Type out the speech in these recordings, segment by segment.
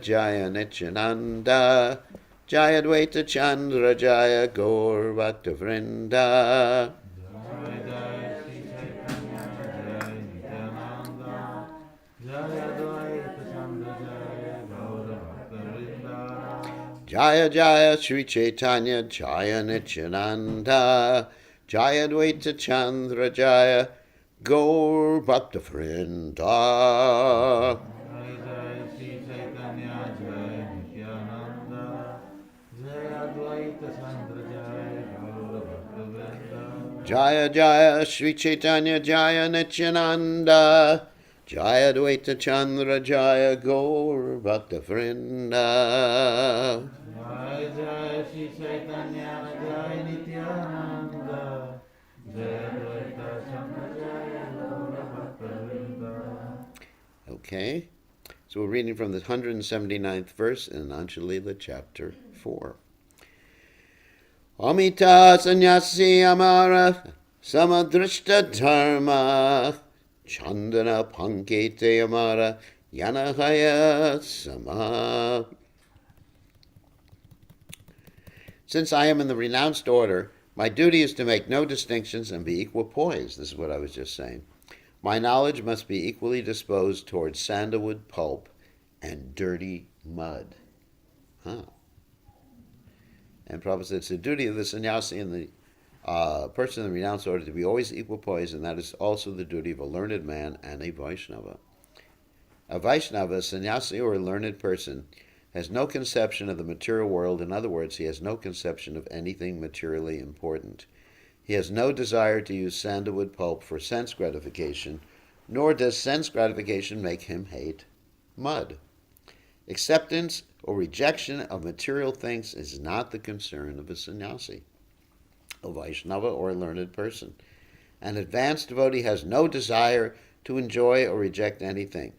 Jaya Nityananda, Jaya Dvaita Chandra, Jaya Gaur Bhakta Vrinda. Jai Jai Shri Caitanya, Jai Nityananda, Jaya Dvaita Chandra, Jaya Gaura Bhakta Jaya Jaya Shri Chaitanya, Jaya Nityananda, Jaya Dvaita Chandra, Jaya Gaur Bhakta Vrinda. Jai Jai Shri Caitanya, Jai Nityananda, Jaya Dvaita Chandra, Jaya Gaura Bhakta Jaya Jaya Shri Chaitanya, Jaya Nityananda, Jaya Dvaita Chandra, Jaya Gaur Bhakta Vrinda. Jai Jai Shri Chaitanya, Jai Nityananda, Jaya Dvaita Chandra, Jaya Gaura Bhakta Okay, so we're reading from the 179th verse in Antya Lila chapter 4. Amita Sanyasi Amara Samadrishta Dharma Chandana Pankete Amara Yanahaya Sama. Since I am in the renounced order, my duty is to make no distinctions and be equal poised. This is what I was just saying. My knowledge must be equally disposed towards sandalwood pulp and dirty mud. Huh. And Prabhupada said it's the duty of the sannyasi and the person in the renounced order to be always equal poised, and that is also the duty of a learned man and a Vaishnava. A Vaishnava, a sannyasi, or a learned person, has no conception of the material world. In other words, he has no conception of anything materially important. He has no desire to use sandalwood pulp for sense gratification, nor does sense gratification make him hate mud. Acceptance or rejection of material things is not the concern of a sannyasi, a Vaishnava, or a learned person. An advanced devotee has no desire to enjoy or reject anything.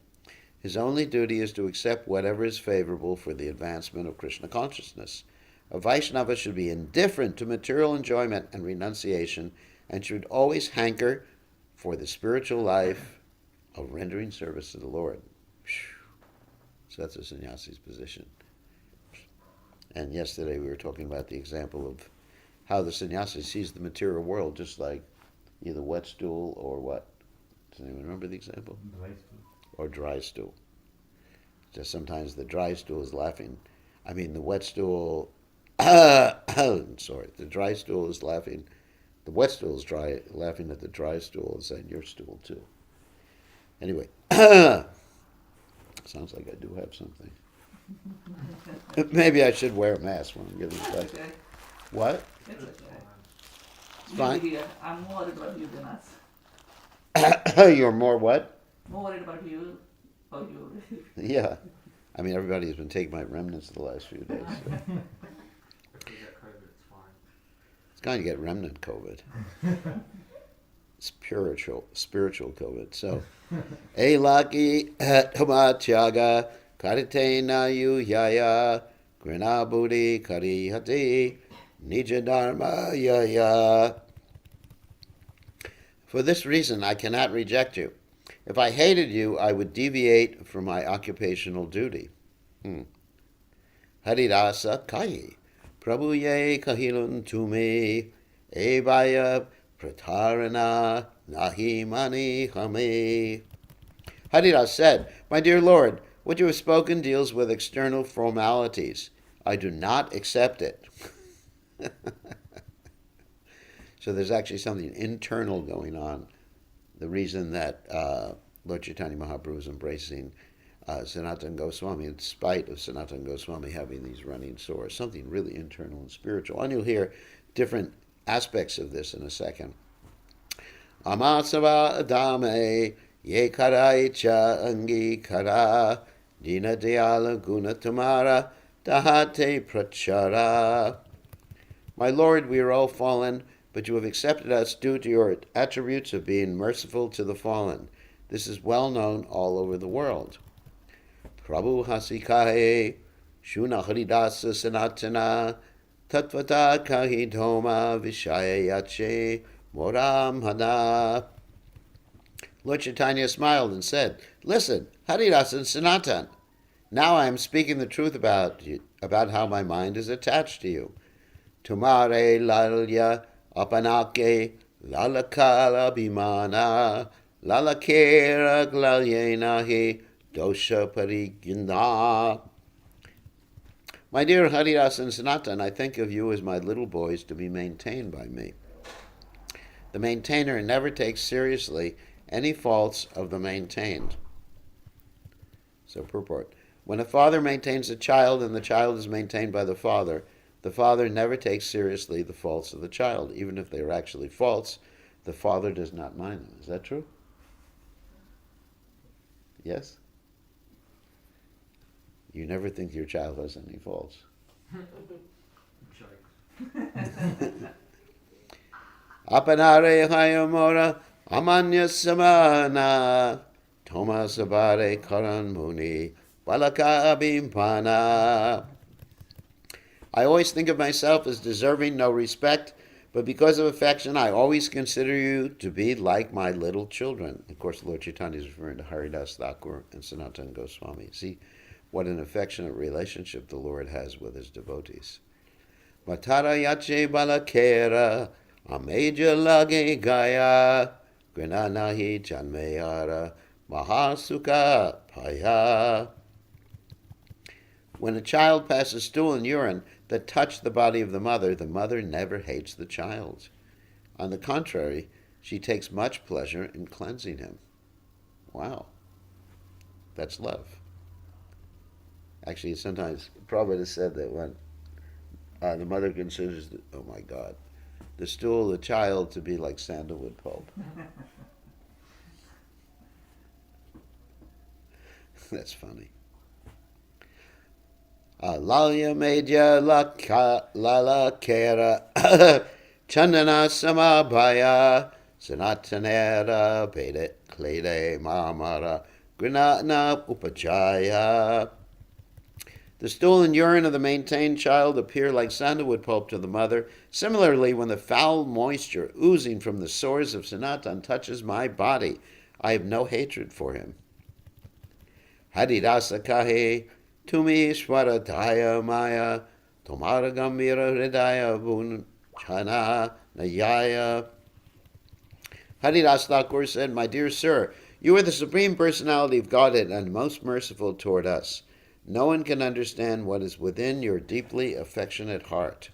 His only duty is to accept whatever is favorable for the advancement of Krishna consciousness. A Vaishnava should be indifferent to material enjoyment and renunciation and should always hanker for the spiritual life of rendering service to the Lord. So that's a sannyasi's position. And yesterday we were talking about the example of how the sannyasi sees the material world just like either wet stool or what? Does anyone remember the example? Dry stool. Or dry stool. Just sometimes the dry stool is laughing. I mean, the wet stool... sorry, the dry stool is laughing. The wet stool is laughing at the dry stool and saying, your stool too. Anyway, sounds like I do have something. Maybe I should wear a mask when I'm giving advice. Okay. What? It's okay. It's fine. Here. I'm more worried about you than us. You're more what? More worried about you or you. Yeah. I mean, everybody has been taking my remnants the last few days. So. If you get COVID, it's fine. It's going to get remnant COVID. Spiritual COVID. So, Elaki Hamatyaga Karitena Yuyaya Grinabudi Karihati Nijadharma Yaya. For this reason, I cannot reject you. If I hated you, I would deviate from my occupational duty. Harirasa Kai Prabhuye Kahilun Tume Evaya Pratarana Nahi Mani Hame. Haridas said, my dear Lord, what you have spoken deals with external formalities. I do not accept it. So there's actually something internal going on. The reason that Lord Chaitanya Mahaprabhu is embracing Sanatana Goswami, in spite of Sanatana Goswami having these running sores, something really internal and spiritual. And you'll hear different aspects of this in a second. Amasava adame ye karaicha angi kara dina dayala guna tamara dahate prachara. My Lord, we are all fallen, but you have accepted us due to your attributes of being merciful to the fallen. This is well known all over the world. Prabhu hasikahe shuna haridasa sanatana tatvata kahidoma vishaya yache moram hana. Lord Chaitanya smiled and said, listen, Haridasa and Sanatan, Now I am speaking the truth about you, about how my mind is attached to you. Tumare lalya apanake lalakala bimana lalakera glalyenahi dosha parigina. My dear Haridas and Sanatan, I think of you as my little boys to be maintained by me. The maintainer never takes seriously any faults of the maintained. So purport. When a father maintains a child and the child is maintained by the father never takes seriously the faults of the child. Even if they are actually faults, the father does not mind them. Is that true? Yes? You never think your child has any faults. Apanare hayamora amanya samana Toma sabare karan muni balaka bimpana. I always think of myself as deserving no respect, but because of affection, I always consider you to be like my little children. Of course, Lord Chaitanya is referring to Haridas Thakur and Sanatana Goswami. See what an affectionate relationship the Lord has with his devotees. Matara yache balakera ameja lage gaya grinanahi janmeyara mahasukha paya. When a child passes stool and urine that touch the body of the mother never hates the child. On the contrary, she takes much pleasure in cleansing him. Wow. That's love. Actually, sometimes Prabhupada has said that when the mother considers, oh my God, the stool of the child to be like sandalwood pulp. That's funny. Lalya medya lala kera chandana samabhaya sanatanera veda klede mamara grinatna upajaya. The stool and urine of the maintained child appear like sandalwood pulp to the mother. Similarly, when the foul moisture oozing from the sores of Sanatan touches my body, I have no hatred for him. Harirasa kahe tumi swaradaya maya tomara gambira hridaya vunchana nayaya. Haridas Thakur said, my dear sir, you are the Supreme Personality of Godhead and most merciful toward us. No one can understand what is within your deeply affectionate heart.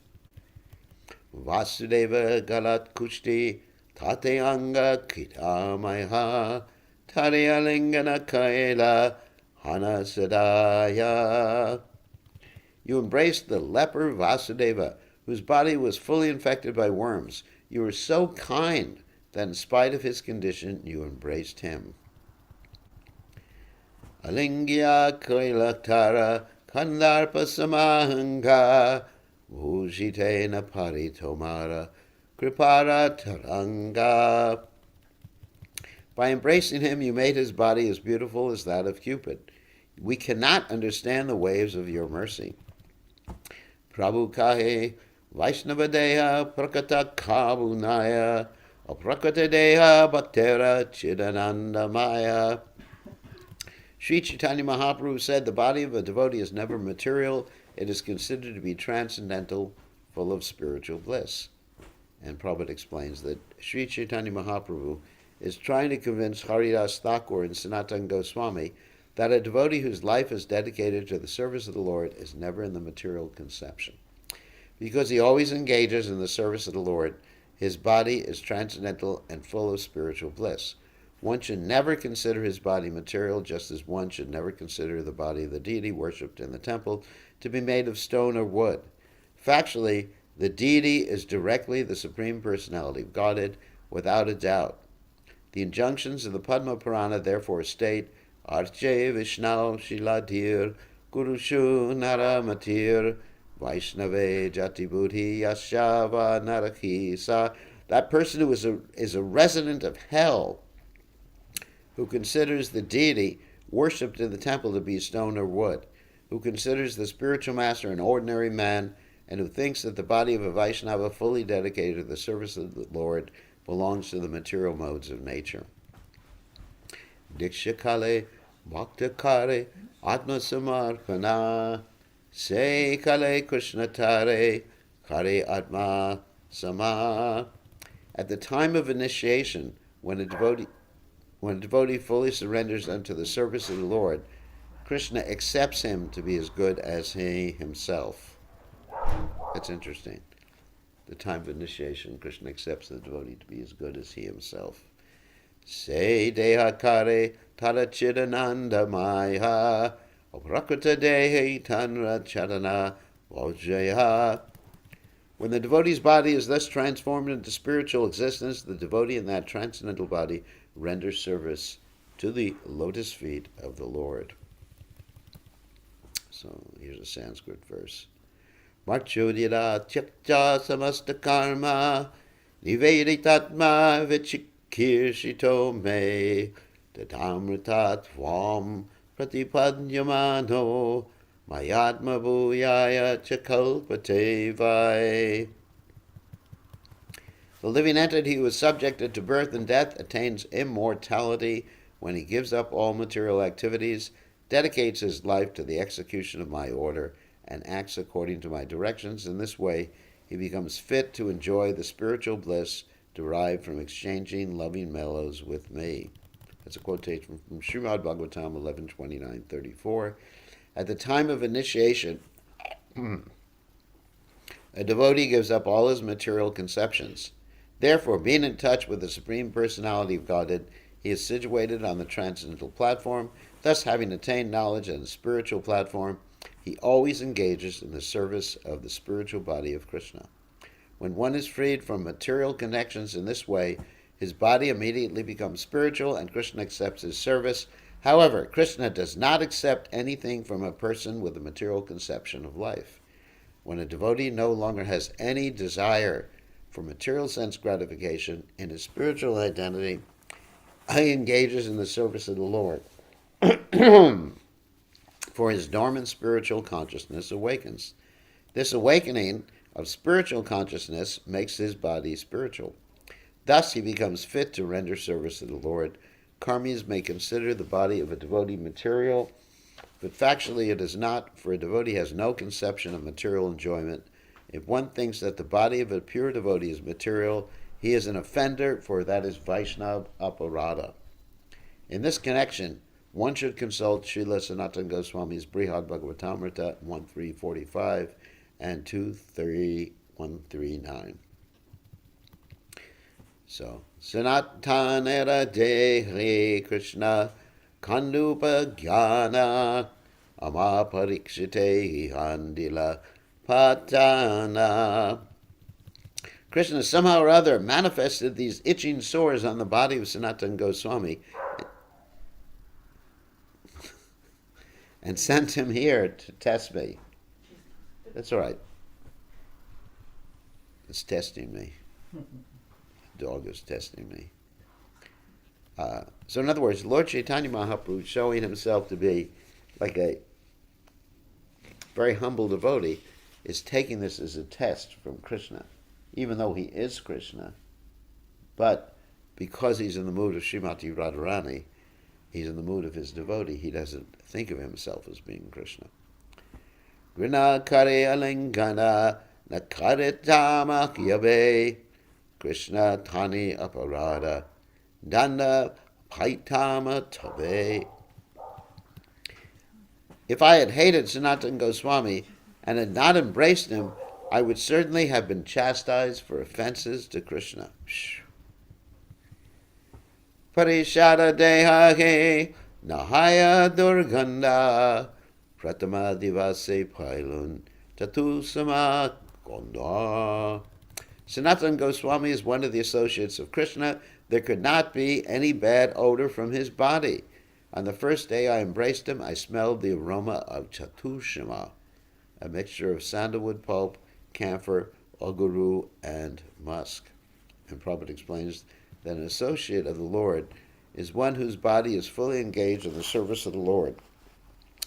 Vasudeva galat kushti tate anga kitamaya tariyalingana kaela hana sadaya. You embraced the leper Vasudeva, whose body was fully infected by worms. You were so kind that in spite of his condition, you embraced him. Alingya Kailaktara Kandarpa Samahanga Bhujitena Paritomara Kripara Taranga. By embracing him, you made his body as beautiful as that of Cupid. We cannot understand the waves of your mercy. Prabhu Kahe Vaishnavadeha Prakata Kabunaya Aprakatedeha Bhaktera Chidananda Maya. Sri Caitanya Mahaprabhu said, the body of a devotee is never material. It is considered to be transcendental, full of spiritual bliss. And Prabhupada explains that Sri Caitanya Mahaprabhu is trying to convince Haridas Thakur and Sanatana Goswami that a devotee whose life is dedicated to the service of the Lord is never in the material conception. Because he always engages in the service of the Lord, his body is transcendental and full of spiritual bliss. One should never consider his body material, just as one should never consider the body of the deity worshipped in the temple to be made of stone or wood. Factually, the deity is directly the Supreme Personality of Godhead, without a doubt. The injunctions of the Padma Purana therefore state, Arche Vishnau Shiladir Gurushu Naramatir Vaishnave Jatibudhi Yashava Narakhi Sa. That person who is a resident of hell, who considers the deity worshipped in the temple to be stone or wood, who considers the spiritual master an ordinary man, and who thinks that the body of a Vaishnava fully dedicated to the service of the Lord belongs to the material modes of nature. Dikshakale Bhakta Kare Atma Samarpana Se Kale Krishna Tare Kare Atma Sama. At the time of initiation, when a devotee fully surrenders unto the service of the Lord, Krishna accepts him to be as good as he himself. That's interesting. The time of initiation, Krishna accepts the devotee to be as good as he himself. Se deha kare tada chidananda maya aprakrita dehi tanra chadana vajaya. When the devotee's body is thus transformed into spiritual existence, the devotee in that transcendental body renders service to the lotus feet of the Lord. So here's a Sanskrit verse. Marchodira tyakta samasta karma niveditatma vichikirshito me tatamrita tvam pratipadyamano mayatma bhuyaya chakalpate vai. The living entity who is subjected to birth and death attains immortality when he gives up all material activities, dedicates his life to the execution of my order, and acts according to my directions. In this way, he becomes fit to enjoy the spiritual bliss derived from exchanging loving mellows with me. That's a quotation from Srimad Bhagavatam 11:29-34. At the time of initiation, a devotee gives up all his material conceptions. Therefore, being in touch with the Supreme Personality of Godhead, he is situated on the transcendental platform. Thus, having attained knowledge on the spiritual platform, he always engages in the service of the spiritual body of Krishna. When one is freed from material connections in this way, his body immediately becomes spiritual and Krishna accepts his service. However, Krishna does not accept anything from a person with a material conception of life. When a devotee no longer has any desire for material sense gratification in his spiritual identity, he engages in the service of the Lord. For his dormant spiritual consciousness awakens. This awakening of spiritual consciousness makes his body spiritual. Thus he becomes fit to render service to the Lord. Karmis may consider the body of a devotee material, but factually it is not, for a devotee has no conception of material enjoyment. If one thinks that the body of a pure devotee is material, he is an offender, for that is Vaishnava aparada. In this connection, one should consult Srila Sanatana Goswami's Brihad Bhagavatamrita 1.3.45 and 2.3.139. So, Sanatanera Dehi Krishna Kandupa Jnana Amaparikshite Handila Patana. Krishna somehow or other manifested these itching sores on the body of Sanatana Goswami and sent him here to test me. That's all right. It's testing me. Dog is testing me. So in other words, Lord Caitanya Mahaprabhu, showing himself to be like a very humble devotee, is taking this as a test from Krishna, even though he is Krishna. But because he's in the mood of Srimati Radharani, he's in the mood of his devotee. He doesn't think of himself as being Krishna. Grina kare alingana na Caritamrta yabe Krishna tani aparada danda paitama tabe. If I had hated Sanatana Goswami and had not embraced him, I would certainly have been chastised for offenses to Krishna. Parishada dehahe nahaya durganda pratama divase pailun tatusama gonda. Sanatana Goswami is one of the associates of Krishna. There could not be any bad odor from his body. On the first day I embraced him, I smelled the aroma of chatushama, a mixture of sandalwood pulp, camphor, oguru, and musk. And Prabhupada explains that an associate of the Lord is one whose body is fully engaged in the service of the Lord.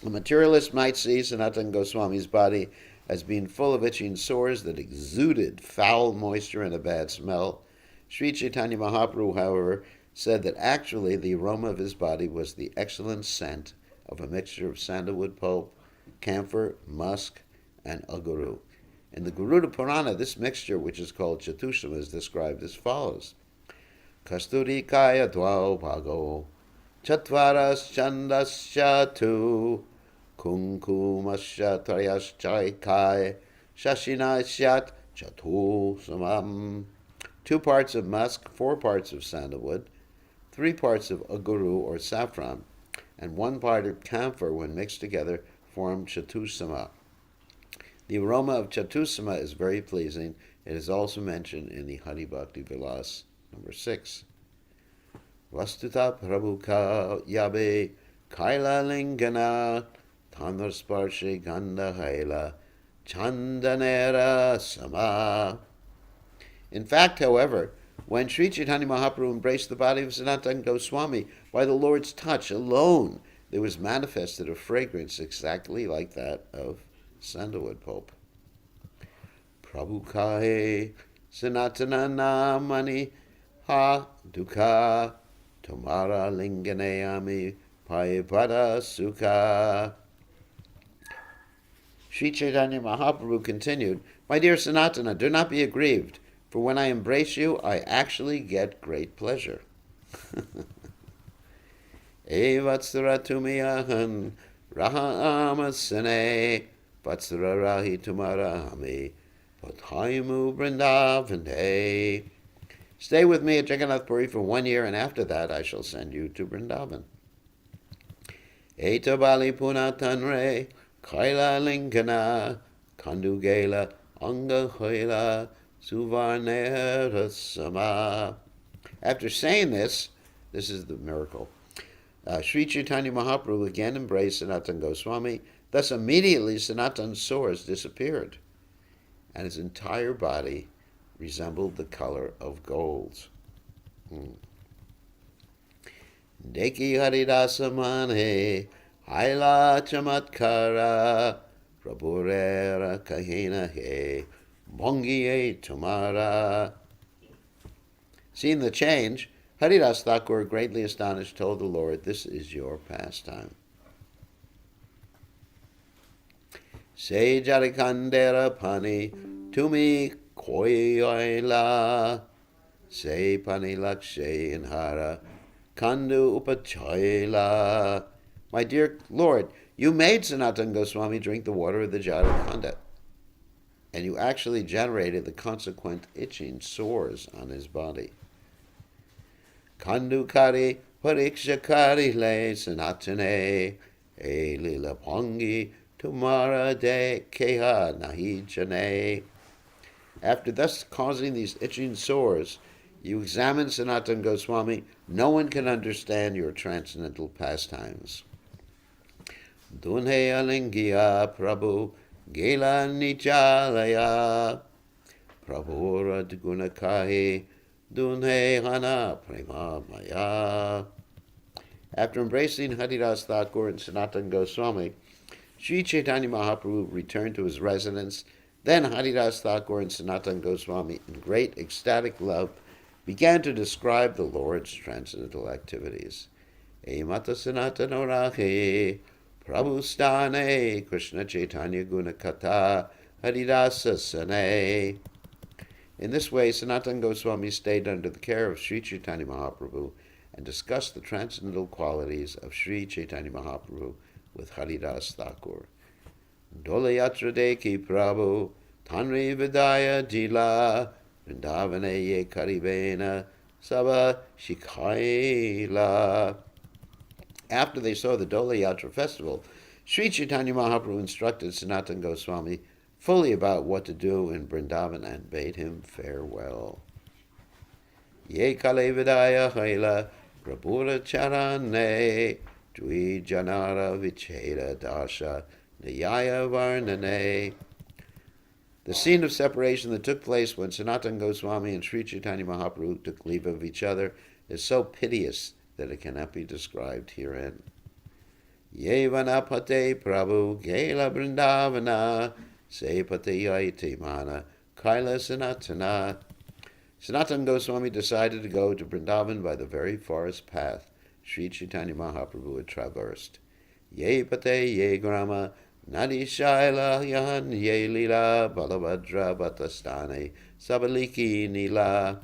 A materialist might see Sanatana Goswami's body as being full of itching sores that exuded foul moisture and a bad smell. Sri Caitanya Mahaprabhu, however, said that actually the aroma of his body was the excellent scent of a mixture of sandalwood pulp, camphor, musk, and aguru. In the Garuda Purana, this mixture, which is called Chatushama, is described as follows. Kasturi kaya dvau bhago, chatvaras chandasya tu, kunkumasya trayascha shashinaisyat chatu samam. 2 parts of musk, 4 parts of sandalwood, 3 parts of aguru or saffron, and 1 part of camphor when mixed together form chatusama. The aroma of chatusama is very pleasing. It is also mentioned in the Hari Bhakti Vilas number 6. Vastuta prabhuka yabe kaila lingana tanrasparshe gandha haila chandanera sama. In fact, however, when Sri Caitanya Mahaprabhu embraced the body of Sanatana Goswami, by the Lord's touch alone, there was manifested a fragrance exactly like that of sandalwood pulp. Prabhu kahe Sanatana namani ha dukha tomara linganayami paipada sukha. Sri Caitanya Mahaprabhu continued, "My dear Sanatana, do not be aggrieved, for when I embrace you, I actually get great pleasure." E vatsara tumiyahan raha amasane vatsara rahi tumarahami pathaimu brindavane. Stay with me at Jagannath Puri for 1 year, and after that I shall send you to Vrindavan. Eta bali punatanre kaila lingana kandugela anga hoila suvarnera sama. After saying this is the miracle. Sri Caitanya Mahaprabhu again embraced Sanatana Goswami. Thus immediately Sanatana's sores disappeared, and his entire body resembled the color of gold. Deki Haridasa Mane Haila Chamatkara Prabhurera Kahina He Bongiye Tumara. Seeing the change, Haridas Thakur, greatly astonished, told the Lord, "This is your pastime." Se Jarikandera Pani Tumi Koyoila Se Pani Lakshe Inhara Kandu Upachoila. My dear Lord, you made Sanatana Goswami drink the water of the Jharikanda, and you actually generated the consequent itching sores on his body. Kandu kari parikshakari le sanatane e lila pongi tumara de keha nahi jane. After thus causing these itching sores, you examine Sanatana Goswami. No one can understand your transcendental pastimes. Dunhe alingiya Prabhu gela nichalaya Prabhu radgunakahi dunhe hana prema maya. After embracing Haridas Thakur and Sanatana Goswami, Sri Caitanya Mahaprabhu returned to his residence. Then Haridas Thakur and Sanatana Goswami, in great ecstatic love, began to describe the Lord's transcendental activities. E mata Sanatana Rahe Prabhu Stane Krishna Chaitanya Gunakata Haridasa Sane. In this way, Sanatana Goswami stayed under the care of Sri Caitanya Mahaprabhu and discussed the transcendental qualities of Sri Chaitanya Mahaprabhu with Haridas Thakur. Dolayatra Deki Prabhu Tanri Vidaya Dila Vrindavane Ye Karibena Saba Shikaila. After they saw the Dola Yatra festival, Sri Chaitanya Mahaprabhu instructed Sanatana Goswami fully about what to do in Vrindavan and bade him farewell. Ye Kale Vidaya Haila Prabhura Charane Dwi Janara Vicheda Dasha Niyaya Varnane. The scene of separation that took place when Sanatana Goswami and Sri Chaitanya Mahaprabhu took leave of each other is so piteous that it cannot be described herein. Ye vanapate Prabhu Gela Vrindavana Se Pate Yaiti Mana Kaila Sanatana Sanatana Goswami decided to go to Vrindavan by the very forest path Sri Chaitanya Mahaprabhu had traversed. Ye pate ye grama nadi shaila yan ye lila balabhadra batastane sabaliki nila.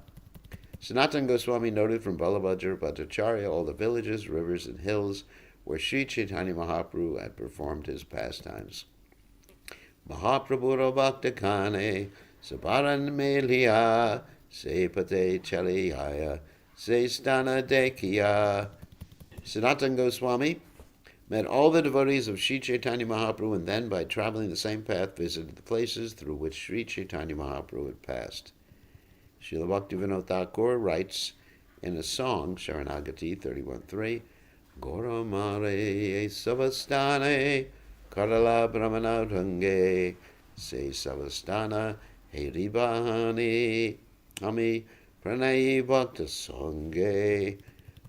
Sanatana Goswami noted from Balabhadra Bhattacharya all the villages, rivers, and hills where Sri Chaitanya Mahaprabhu had performed his pastimes. Mahaprabhu Bhakta Kane Sabaran Melia Se Pate Chaliyaya Se Stana Dekiya. Sanatana Goswami met all the devotees of Sri Chaitanya Mahaprabhu and then, by traveling the same path, visited the places through which Sri Chaitanya Mahaprabhu had passed. Srila Bhaktivinoda Thakur writes in a song, Sharanagati 31.3, Gora Mare Savastane Karala Brahmana Range Se Savastana Heribahani Ami Pranay Bhakta Sange.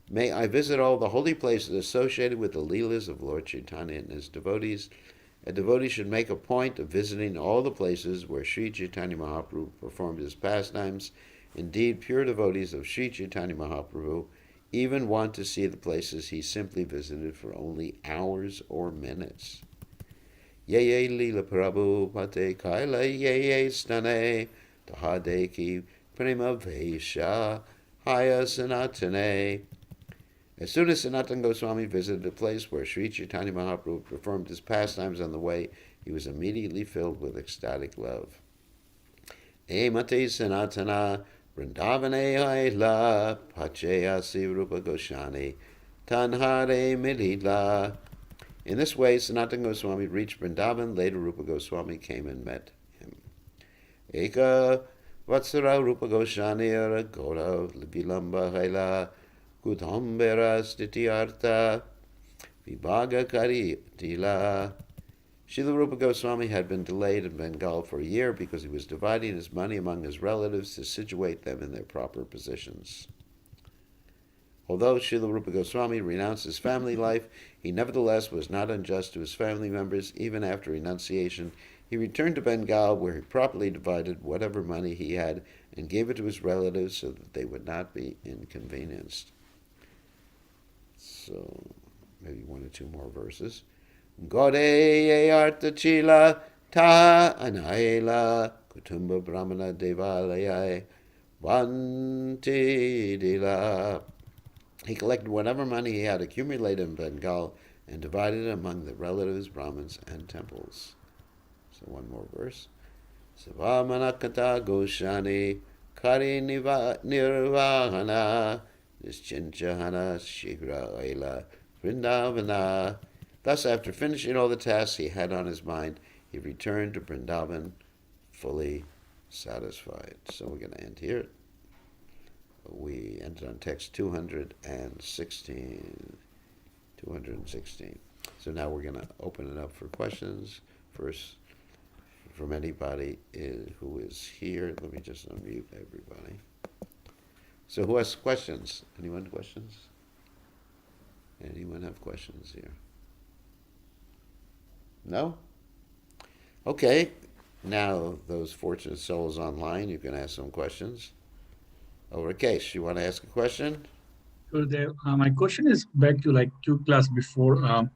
May I visit all the holy places associated with the Leelas of Lord Chaitanya and his devotees. A devotee should make a point of visiting all the places where Sri Chaitanya Mahaprabhu performed his pastimes. Indeed, pure devotees of Sri Chaitanya Mahaprabhu even want to see the places he simply visited for only hours or minutes. Ye Lila Prabhu Pate Kaila Ye Stane Tahadeki Prema Vesha Haya Sanatane. As soon as Sanatana Goswami visited a place where Sri Chaitanya Mahaprabhu performed his pastimes on the way, he was immediately filled with ecstatic love. Emate Sanatana Vrindavane Haila Pacheyasi Rupa Goshani Tanhare Milila. In this way, Sanatana Goswami reached Vrindavan. Later, Rupa Goswami came and met him. Eka Vatsara Rupa Goshani Ara Gaurav Vilamba Haila Kudhambera Stitiartha Vibhaga Kari Tila. Srila Rupa Goswami had been delayed in Bengal for a year because he was dividing his money among his relatives to situate them in their proper positions. Although Srila Rupa Goswami renounced his family life, he nevertheless was not unjust to his family members. Even after renunciation, he returned to Bengal, where he properly divided whatever money he had and gave it to his relatives so that they would not be inconvenienced. So, maybe one or two more verses. Gode arta chila ta anaila kutumba brahmana devalayai vanti dila. He collected whatever money he had accumulated in Bengal and divided it among the relatives, Brahmins, and temples. So one more verse. Savamanakata goshani kari nirvahana nischinchahana shigra aila vrindavana. Thus, after finishing all the tasks he had on his mind, he returned to Vrindavan fully satisfied. So we're going to end here. We ended on text 216. 216. So now we're going to open it up for questions. First, from anybody who is here. Let me just unmute everybody. So who has questions? Anyone have questions? Anyone have questions here? No? Okay. Now, those fortunate souls online, you can ask some questions. Over Rakesh, you want to ask a question? Gurudev, my question is back to like two class before.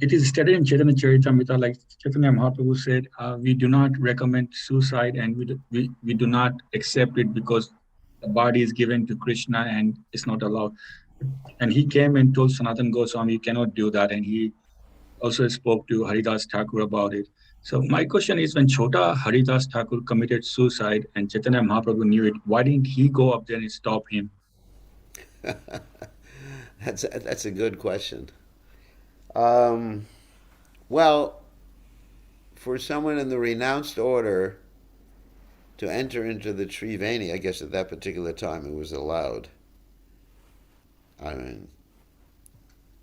It is stated in Chaitanya Charitamrta, like Chaitanya Mahaprabhu said, we do not recommend suicide and we do not accept it because the body is given to Krishna and it's not allowed. And he came and told Sanatana Goswami, you cannot do that. And he also spoke to Haridas Thakur about it. So my question is, when Chota Haridas Thakur committed suicide and Chaitanya Mahaprabhu knew it, why didn't he go up there and stop him? That's a good question. Well, for someone in the renounced order to enter into the Triveni, I guess at that particular time it was allowed. I mean,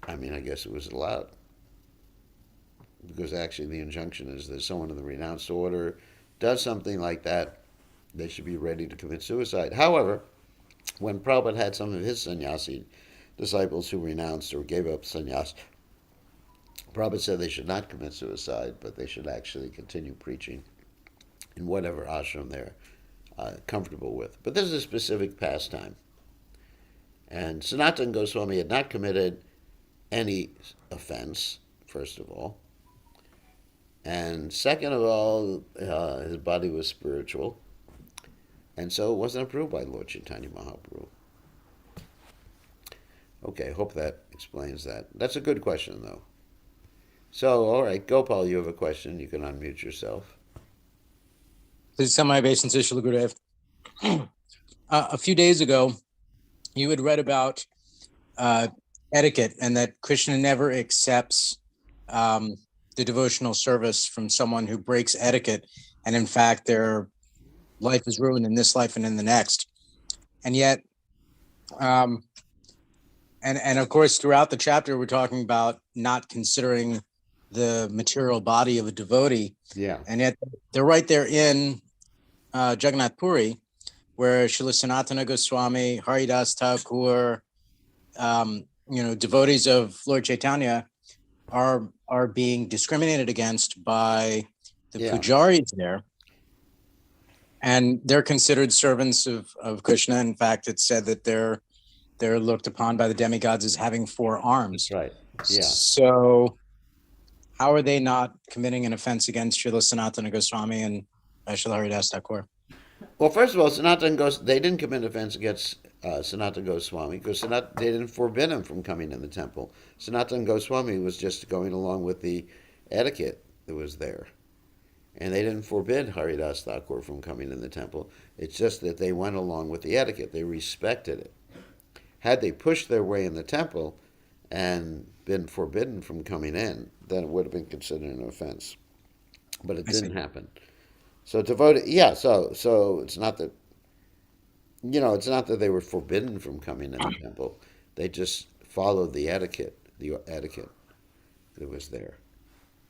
I guess it was allowed. Because actually the injunction is that someone in the renounced order does something like that, they should be ready to commit suicide. However, when Prabhupada had some of his sannyasi disciples who renounced or gave up sannyas, Prabhupada said they should not commit suicide, but they should actually continue preaching in whatever ashram they're comfortable with. But this is a specific pastime. And Sanatana Goswami had not committed any offense, first of all. And second of all, his body was spiritual. And so it wasn't approved by Lord Chaitanya Mahaprabhu. Okay, hope that explains that. That's a good question, though. So, all right, Gopal, you have a question. You can unmute yourself. Please tell my obeisance, Shri Gurudev. A few days ago, you had read about etiquette and that Krishna never accepts the devotional service from someone who breaks etiquette. And in fact, their life is ruined in this life and in the next. And yet, and of course, throughout the chapter, we're talking about not considering the material body of a devotee. Yeah. And yet they're right there in Jagannath Puri, where Srila Sanatana Goswami, Haridas Thakur, devotees of Lord Chaitanya are being discriminated against by the pujaris there. And they're considered servants of Krishna. In fact, it's said that they're looked upon by the demigods as having 4 arms. That's right. Yeah. So how are they not committing an offense against Srila Sanatana Goswami and Srila Haridas Thakur? Well, first of all, they didn't commit offense against Sanatana Goswami because they didn't forbid him from coming in the temple. Sanatana Goswami was just going along with the etiquette that was there. And they didn't forbid Haridas Thakur from coming in the temple. It's just that they went along with the etiquette. They respected it. Had they pushed their way in the temple and been forbidden from coming in, then it would have been considered an offense. But it didn't happen. So so it's not that, it's not that they were forbidden from coming in the temple. They just followed the etiquette that was there.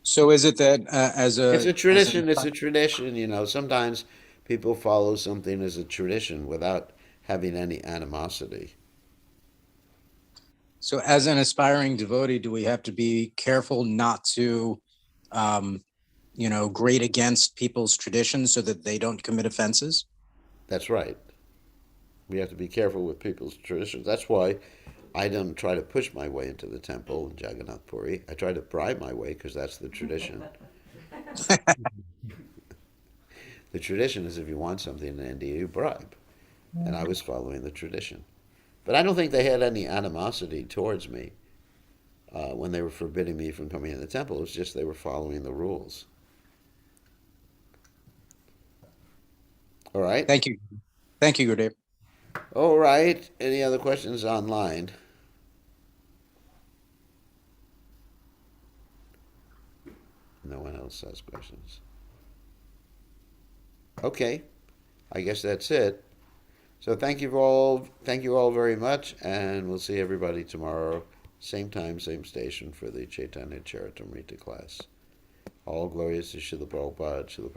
So is it that it's a tradition, sometimes people follow something as a tradition without having any animosity. So as an aspiring devotee, do we have to be careful not to, grate against people's traditions so that they don't commit offenses? That's right. We have to be careful with people's traditions. That's why I don't try to push my way into the temple in Jagannath Puri. I try to bribe my way because that's the tradition. The tradition is if you want something in India, you bribe. And I was following the tradition. But I don't think they had any animosity towards me when they were forbidding me from coming in the temple. It was just they were following the rules. All right? Thank you. Thank you, Gurudev. All right. Any other questions online? No one else has questions. Okay. I guess that's it. So thank you all very much, and we'll see everybody tomorrow, same time, same station for the Caitanya Caritamrta class. All glories to Srila Prabhupada, Srila Prabhupada.